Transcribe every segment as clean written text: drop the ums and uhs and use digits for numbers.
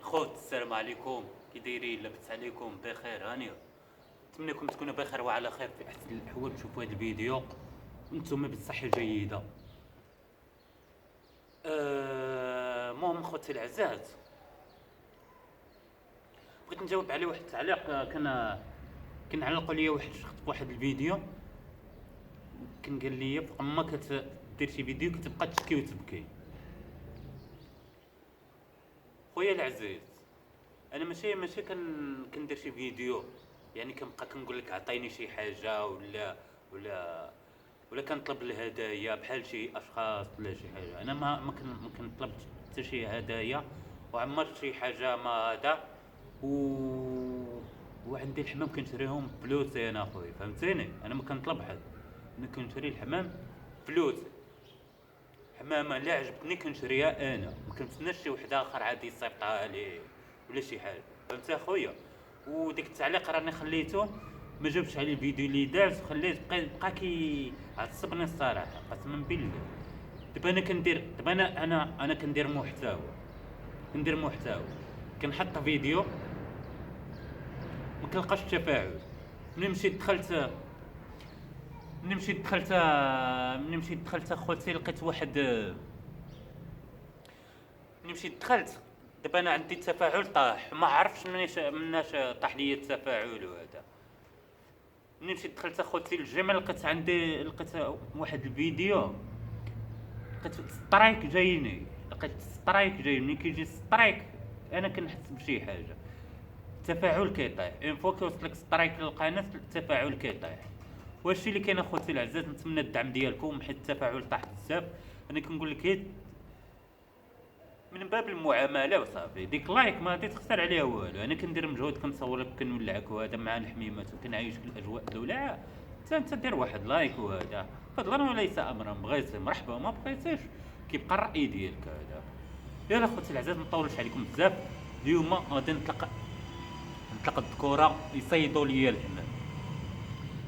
خوت السلام عليكم، كي دايرين؟ لاباس عليكم؟ بخير هانيه؟ نتمنىكم تكونوا بخير وعلى خير في احسن الاحوال. تشوفوا هذا الفيديو وانتم بالصحه جيده. المهم خوتي العزاز، بغيت نجاوب على واحد التعليق. كان علقوا لي واحد الشخص بواحد الفيديو. كان قال لي فوق ما كدير شي فيديو كتبقى تشكي وتبكي. خويا العزيز، انا ماشي كندير شي فيديو يعني كنبقى كنقول لك عطيني شي حاجه ولا ولا كنطلب الهدايا بحال شي اشخاص ولا شي حاجه. انا ما كنطلب حتى شي هدايا، وعمرت شي حاجه ما هذا و وعندي الحمام كنشريهم بفلوسي انا اخويا، فهمتيني؟ انا ما كنطلب حد، انا كنشري الحمام فلوسي. حمامه لا عجبتني كنشريها انا، ما كنتسناش شي واحد اخر عادي يصيفطها لي ولا شي حاجه، فهمت اخويا؟ وديك التعليق راني خليته، ما جاوبش على الفيديو اللي داز، وخليت بقى كي عصبني الصراحه قسما بالله. دابا انا كندير، دابا انا كندير محتوى، كنحط فيديو ما كنلقاش التفاعل. ملي مشيت دخلت اخوتي لقيت واحد. ملي مشيت دخلت، دابا انا عندي التفاعل طاح، ما عرفتش مناش طاح لي التفاعل وهذا. ملي مشيت دخلت اخوتي للجيم لقيت واحد الفيديو، لقيت سترايك جايني، ملي كيجي سترايك انا كنحس بشي حاجه، التفاعل كيطيح. اون فوا كيوصلك سترايك للقناه التفاعل كيطيح. وهادشي اللي كاين اخوتي العزاز. نتمنى الدعم ديالكم حيت التفاعل طاح بزاف. انا كنقول لك غير من باب المعامله وصافي. ديك لايك ما غادي تخسر عليها والو. انا كندير مجهود، كنصور لك، كنولعك وهذا مع الحميمات وكنعيشك الاجواء الاولى. انت دير واحد لايك وهذا فضلا وليس امرا. بغيتي مرحبا، ما بغيتيش كيبقى الراي ديالك هذا. يلا خوتي العزاز، ما نطولش عليكم بزاف. اليوم غادي نطلق الذكوره يصيدوا ليا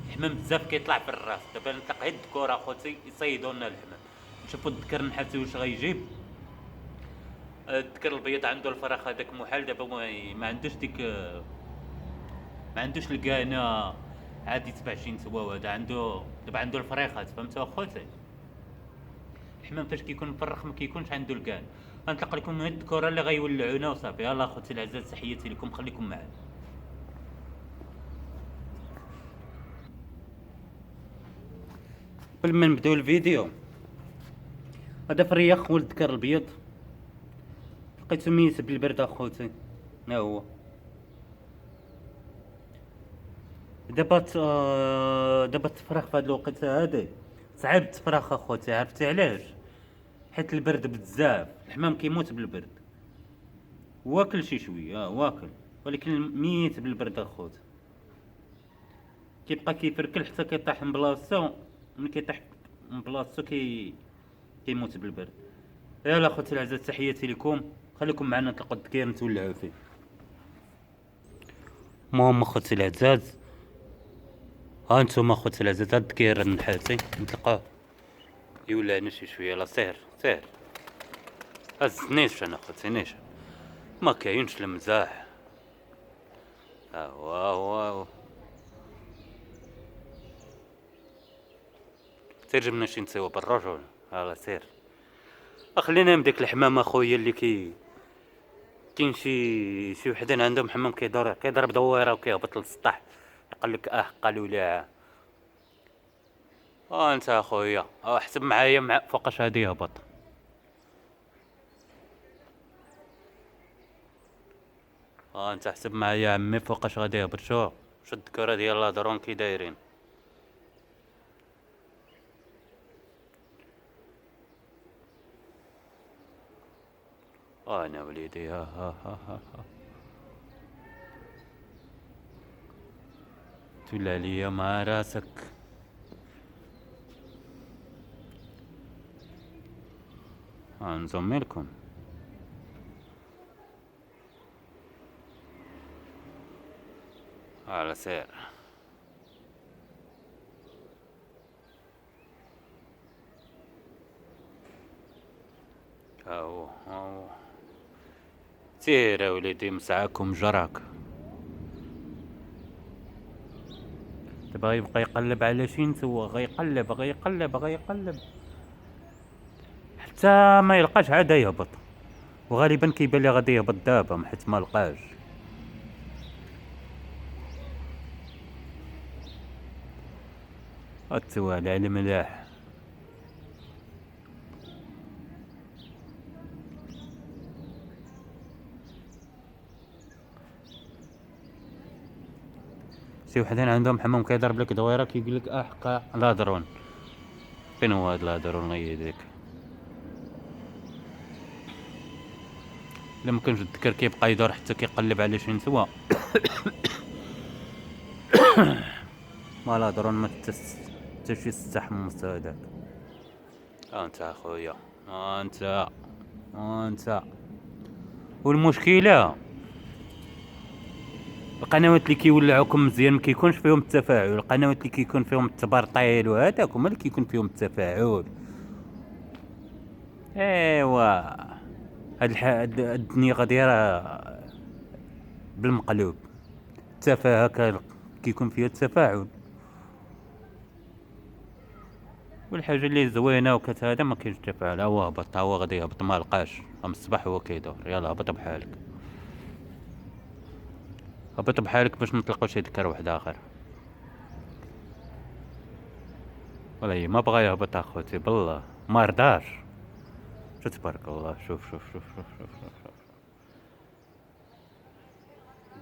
الحمام بزاف كيطلع في الراس. دابا نطلق غير الذكوره اخوتي يصيدوا لنا الحمام. نشوفوا الذكر نحاسي واش غيجيب. الذكر البيض عنده الفراخ هذاك محال. دابا ما عندوش ديك، ما عندوش الكانه عادي تبع شي نسوه وهذا. دابا عنده الفريخات، فهمتوا اخوتي؟ الحمام فاش كيكون مفرخ ما كيكونش عنده الكان. غنطلق لكم هاد الذكوره اللي غيولعونا وصافي. يلاه اخوتي العزاز، تحياتي لكم، خليكم معايا. قبل ما نبداو الفيديو، هذا فريخ ولد الذكر البيض، لقيتو ميت بالبرد اخوتي. ها هو دابا التفراخ في هاد الوقيته هادي صعيب التفراخ اخوتي. عرفتي علاش؟ حيت البرد بزاف، الحمام كيموت بالبرد. واكل شي شويه، واكل، ولكن ميت بالبرد اخوتي. كيبقى كيفركل حتى كيطيح من بلاصتو. ملي كيطيح من بلاصتو كيموت بالبرد. يلا اخوتي العزاز، تحياتي لكم، خليكم معنا نطلقوا الدكير نتولعوا فيه. المهم اخوتي العزاز، ها انتم اخوتي العزاز، هاد الدكير النحاسي نطلقوه يولعنا شي شويه. لا سير سير، هز نيشان اخوتي نيشان، ما كاينش المزاح. ها هو سير جبنا شي نسيوه بالرجل. هلا سير، خلينا من ديك الحمام اخويا اللي كاين شي وحدين عندهم حمام كيضرب دويره وكيهبط للسطح، يقول لك قالوا لا. انت اخويا احسب معايا فوقاش هادي يهبط. انت احسب معايا عمي فوقاش غادي يهبط. شو الذكوره ديال لا درون كي دايرين. انا وليدي، ها تولى ليا مع راسك. نزمي لكم. على سير. ها هو سير يا وليدي مسعاكم جراك. دابا غيبقى يقلب على شي نسوى، غيقلب حتى ما يلقاش عاد يهبط، وغالبا كيبان لي غادي يهبط دابا حيت ما لقاش. التوالي على الملاح. شي وحدين عندهم حمام كيضرب لك دويره كيقول لك حقا لادرون. فين هو هاد لادرون الله يهديك؟ الا مكانش الذكر كيبقى يدور حتى كيقلب على شي نسوى. ما لادرون ما حتى شي استحمص هذاك. انت اخويا انت والمشكله القنوات اللي كيولعوكم مزيان ما كيكونش فيهم التفاعل، القنوات اللي كيكون فيهم التبرطيل وهذاك هما اللي كيكون فيهم التفاعل. ايوا هاد الدنيا غاديه بالمقلوب. التفاهه كيكون فيها التفاعل، والحاجه اللي زوينه هذا ما كاينش تفاعل. هو هبط، هو غادي يهبط ما لقاش من الصباح هو كيدور. يلا هبط بحالك، هبط بحالك باش نطلقوا شي ذكر واحد اخر. والله ما بغا يهبط اخوتي بالله ما رضاش. شو تبارك الله. شوف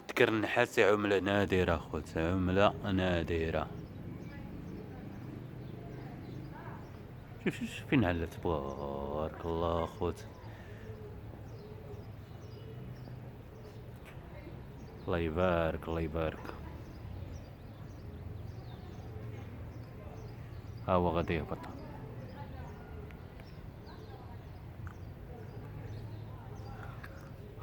ذكر النحاس عملة نادرة اخوتي، عملة نادرة. شوف فين علّى تبارك الله اخوتي. الله يبارك. ها هو غادي يهبط.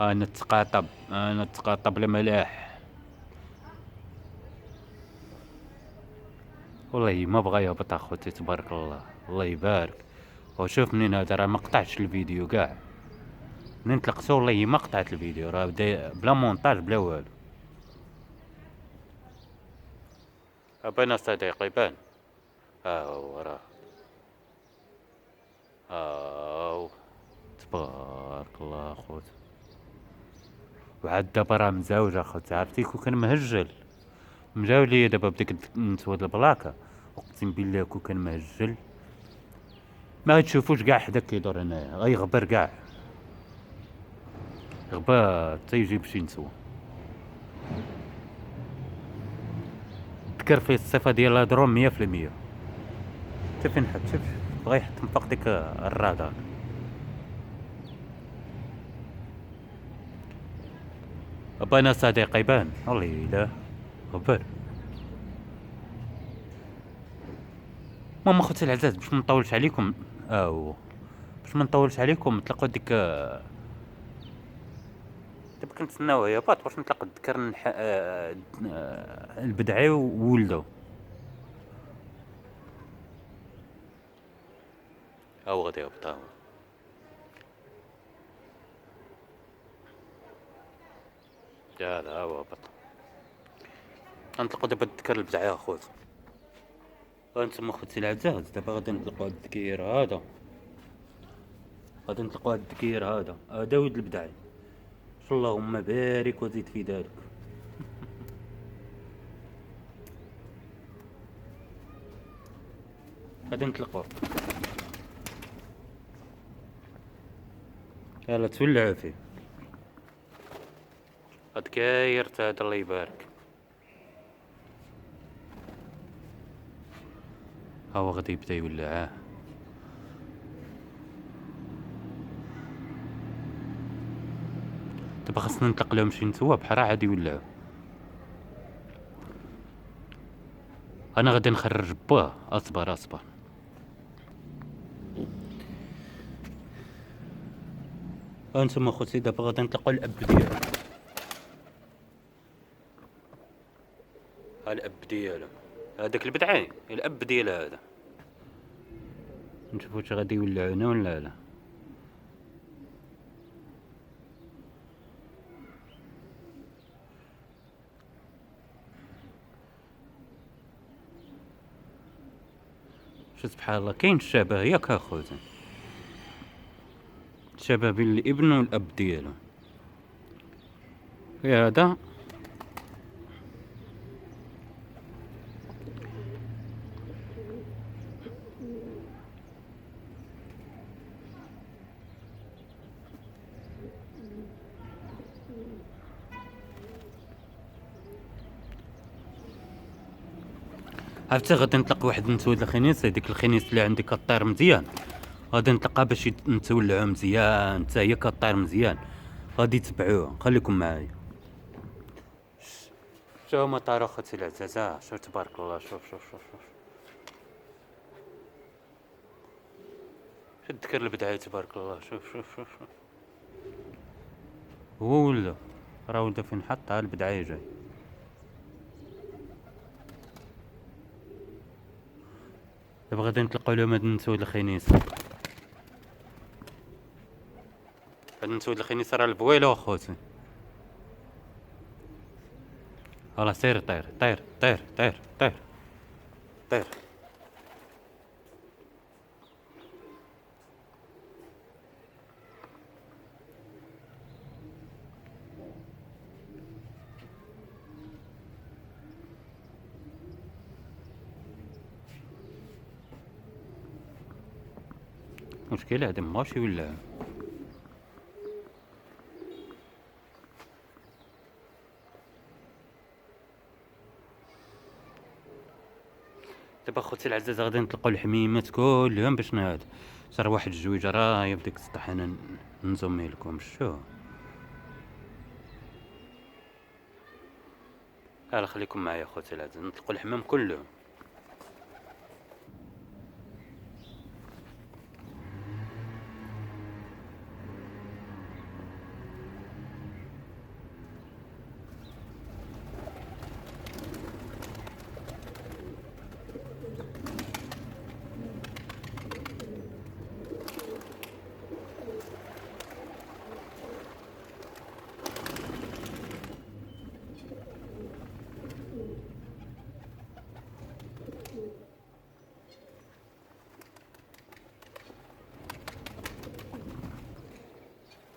انا نتقاطب الملاح. والله ما بغا يهبط اخوتي تبارك الله. الله يبارك. وشوف منين هذا راه ما قطعتش الفيديو كاع، منين تلقسو والله ما قطعت الفيديو، راه بدا بلا مونتاج بلا والو. بان صديقي بان. ها هو راه هاو تبارك الله اخوتي. وعاد دابا راه مزاوج اخوتي، عرفتي كون كان مجاو ليا دابا بديك نسود البلاكه. اقسم بالله كون كان مهجل ما غتشوفوش كاع حدا كيدور هنايا، غيغبر كاع غبا حتى يجيب شي نسوى. تذكر فيه الصفه ديال الهضرون 100%. حتى فين حط، شوف بغا يحط من فوق ديك الرادار. بان صديقي بان. والله الا غبر. المهم اخوتي العزاز باش منطولش عليكم، هو باش منطولش عليكم نطلقوا ديك دابا كنتسناو هباط باش نطلق الذكر البدعي وولدو. ها هو غادي يهبط. ها هو يلا ها هو هبط. غنطلقوا دابا الذكر البدعي اخوت. هانتوما اخوتي العزاز دابا غادي نطلقوا هاد الذكير هذا، غادي نطلقوا هاد الذكير هذا ولد البدعي. اللهم بارك وزيد في ذلك. غادي نطلقوه. يلا تولعوا فيه. هاد كاير هذا الله يبارك. ها هو غادي يبدا يولع. دابا خاصنا نطلق لهم شي نتوى بحال راه عادي يولعوا. انا غادي نخرج باه. اصبر هانتوما اخوتي دابا غادي نطلقوا الاب ديالو. ها الاب ديالو هذاك البدعي، الاب ديال هذا. نشوفوا واش غادي يولعونا ولا لا. شو سبحان الله كاين الشبه ياك اخوتي، الشبه بين الابن والاب ديالو. يا هذا عرفتي غادي نطلق واحد نسود الخنيس، هذيك الخنيس اللي عندي كطير مزيان غادي نطلقها باش نتولعو مزيان، حتى هي كطير مزيان غادي تبعوها. خليكم معايا. شوف مطار اختي العزازة، شوف تبارك الله، شوف شوف شوف شوف شو تذكر البداية تبارك الله. شوف شوف شوف شوف هو ولا راه ولد فين حطها البداية جاي. دابا غادي نطلقو لهم هاد النسود الخنيس. هاد النسود الخنيس راه البويلو اخوتي. فوالا سير طير طير طير طير طير طير. مشكلة هادي ماشي ولا دابا خوتي العزاز غادي نطلقوا الحميمات كلهم باش نهاد. صار واحد الجويجه راهي في ديك السطح انا نزومي لكم. شو هلا خليكم معايا خوتي العزاز، نطلقوا الحمام كلهم.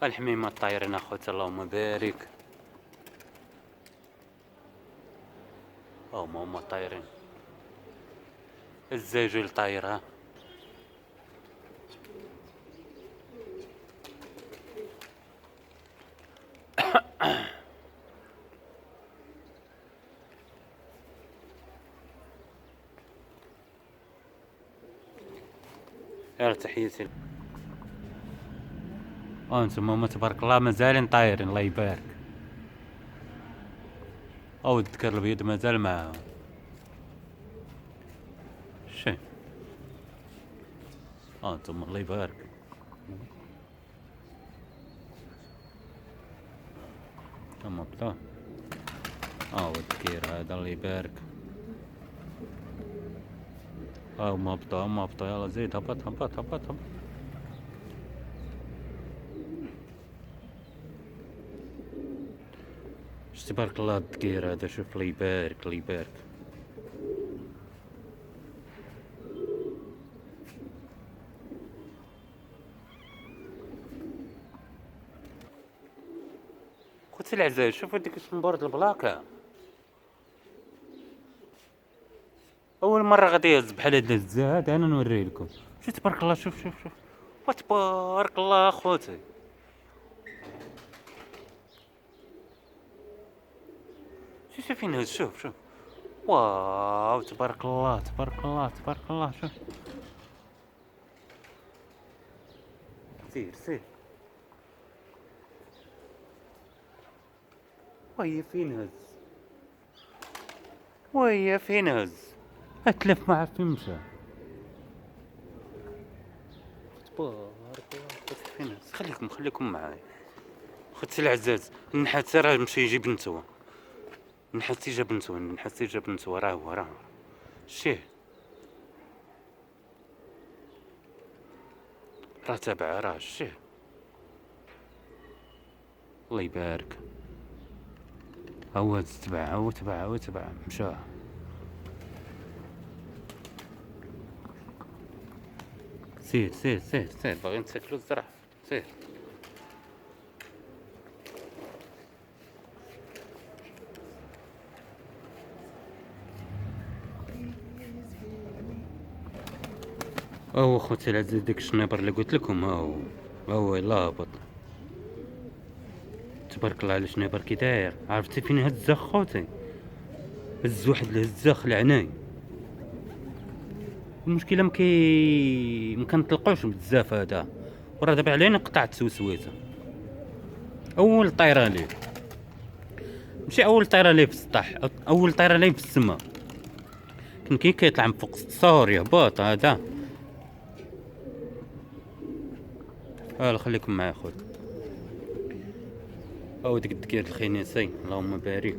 الحميمات طايرين اخوتي اللهم بارك. هما طايرين. الزاجل طاير ها. يا تحياتي. انتم هما تبارك الله مازالين طايرين الله يبارك. او الذكر البيض مازال معاهم. شي انتم الله يبارك. هما بطا هو الذكير هذا الله يبارك. هما بطا يلا زيد هبط هبط هبط هبط. تبارك الله الذكير هذا. شوف الله يبارك الله يبارك. خوتي العزاز شوفوا ديك الشنبورد البلاكه اول مره غادي يهز بحال هاد الزاد. انا نوريه لكم. شوف تبارك الله. شوف شوف شوف وتبارك الله اخوتي. شوف فين هز. شوف شوف واو تبارك الله تبارك الله تبارك الله. شوف سير سير. وهي فين هز. وهي فين هز. اتلف معاه فين مشى. تبارك الله فين هز. خليكم معايا خوتي العزاز. النحات راه مشى يجيب نتوى. النحاس جاب نتوى راه هو شتيه راه تابعه راه شتيه. الله يبارك. هو تبع مشى. سير سير سير سير، باغي نتاكلو الزرع. سير. هو خوتي العزيز ديك الشنيبر اللي قلت لكم، ها هو يلاه هبط. تبارك الله على الشنيبر كي داير. عرفتي فين هز خوتي؟ هز واحد الهزه خلعناي. المشكله مكنطلقوش بزاف هذا، وراه دابا علينا قطعت سوسويته. اول طيره ليه، ماشي اول طيره ليه في السطح، اول طيره ليه في السما. كان كيطلع من فوق السطور يهبط هذا. خليكم معايا خويا. ديك الدكير الخنيسي، اللهم بارك.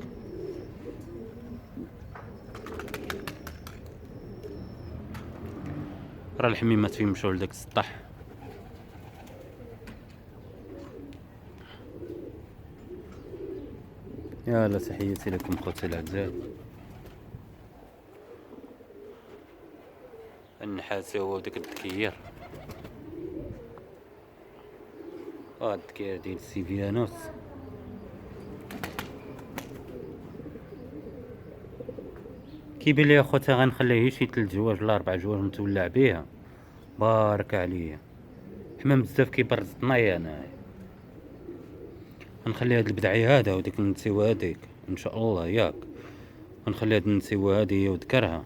راه الحميمات فين مشاو لداك السطح. يلا تحياتي لكم خوتي الاعزاء. النحاسي هو داك الدكير. الدكير ديال سيفيانوس. كيبان لي اخوتي غنخليه شي 3 جواج ولا 4 جواج نتولع بيها. بارك عليا، حمام بزاف كيبرز طنايا انايا. غنخلي هاد البدعي هذا وديك النسيوه هاديك ان شاء الله ياك. غنخلي هاد النسيوه هادي وذكرها،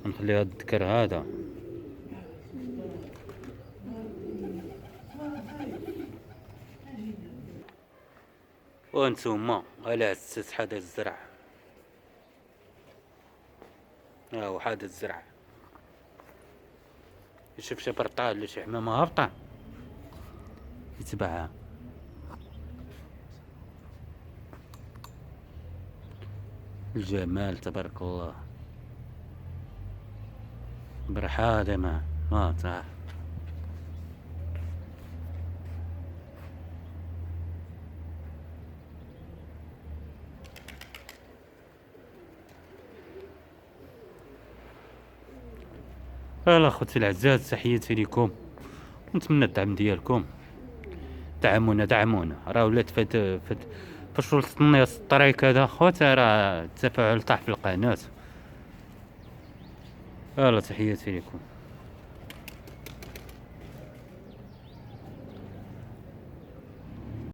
غنخلي هاد الذكر هذا. وانتوما على عساس حدا الزرع. هاو حدا الزرع. يشوف شي برطال ولا شي حمامه هابطه يتبعها. الجمال تبارك الله. برحاده ما تعرف. اخوتي العزاز، تحياتي لكم، نتمنى الدعم ديالكم. دعمونا راه ولات فاش وصلنا الطريق هذا خوتي، راه التفاعل طاح في القناه. تحياتي لكم.